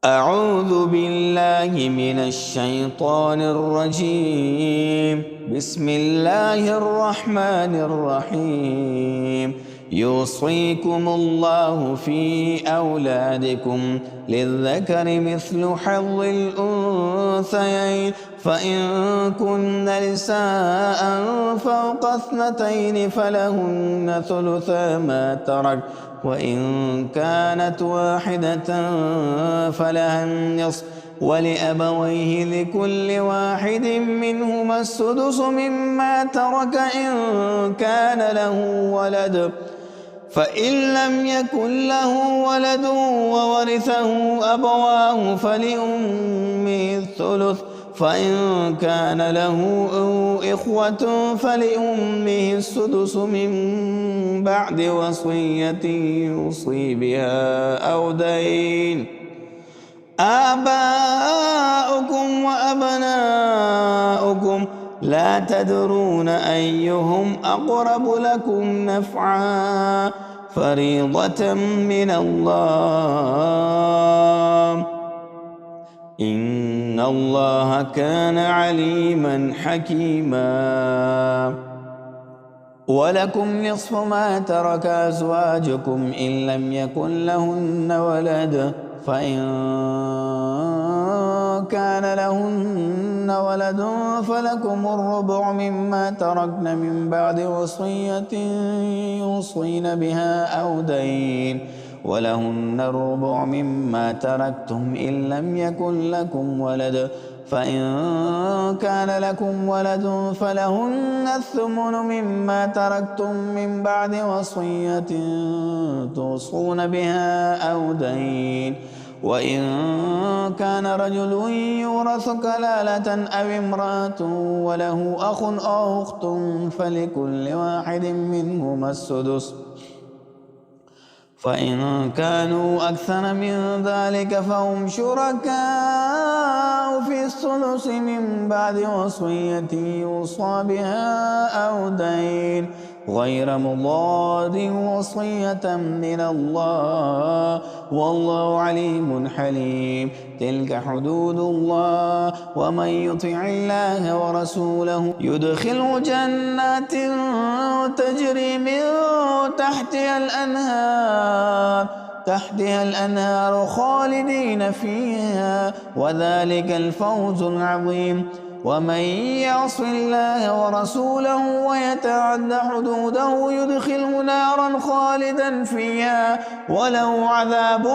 أعوذ بالله من الشيطان الرجيم. بسم الله الرحمن الرحيم. يوصيكم الله في أولادكم للذكر مثل حظ الأنثيين، فإن كن نساء فوق 2 فلهن ثلثا ما ترك، وإن كانت واحدة فلها النصف، ولأبويه لكل واحد منهما السدس مما ترك إن كان له ولد، فإن لم يكن له ولد وورثه أبواه فلأمه الثلث، فإن كان له إخوة فلأمه السدس من بعد وصية يوصي بها أو دين. آباؤكم وأبناؤكم لا تدرون أيهم أقرب لكم نفعا، فريضة من الله، إن الله كان عليما حكيما. ولكم نصف ما ترك أزواجكم إن لم يكن لهن ولد، فإن كان لهن ولد فلكم الربع مما تركن من بعد وصية يوصين بها أو دين، ولهن الربع مما تركتم إن لم يكن لكم ولد، فإن كان لكم ولد فلهن الثمن مما تركتم من بعد وصية توصون بها أو دين. وإن كان رجل يورث كلالة أو امرأة وله أخ أو أخت فلكل واحد منهما السدس، فإن كانوا أكثر من ذلك فهم شركاء في الثلث من بعد وصية يوصى بها أو دين، غير مضار، وصية من الله، والله عليم حليم. تلك حدود الله، ومن يطع الله ورسوله يدخله جنات تجري من تحتها الأنهار خالدين فيها، وذلك الفوز العظيم. ومن يعص الله ورسوله ويتعد حدوده يدخله نارا خالدا فيها وله عذاب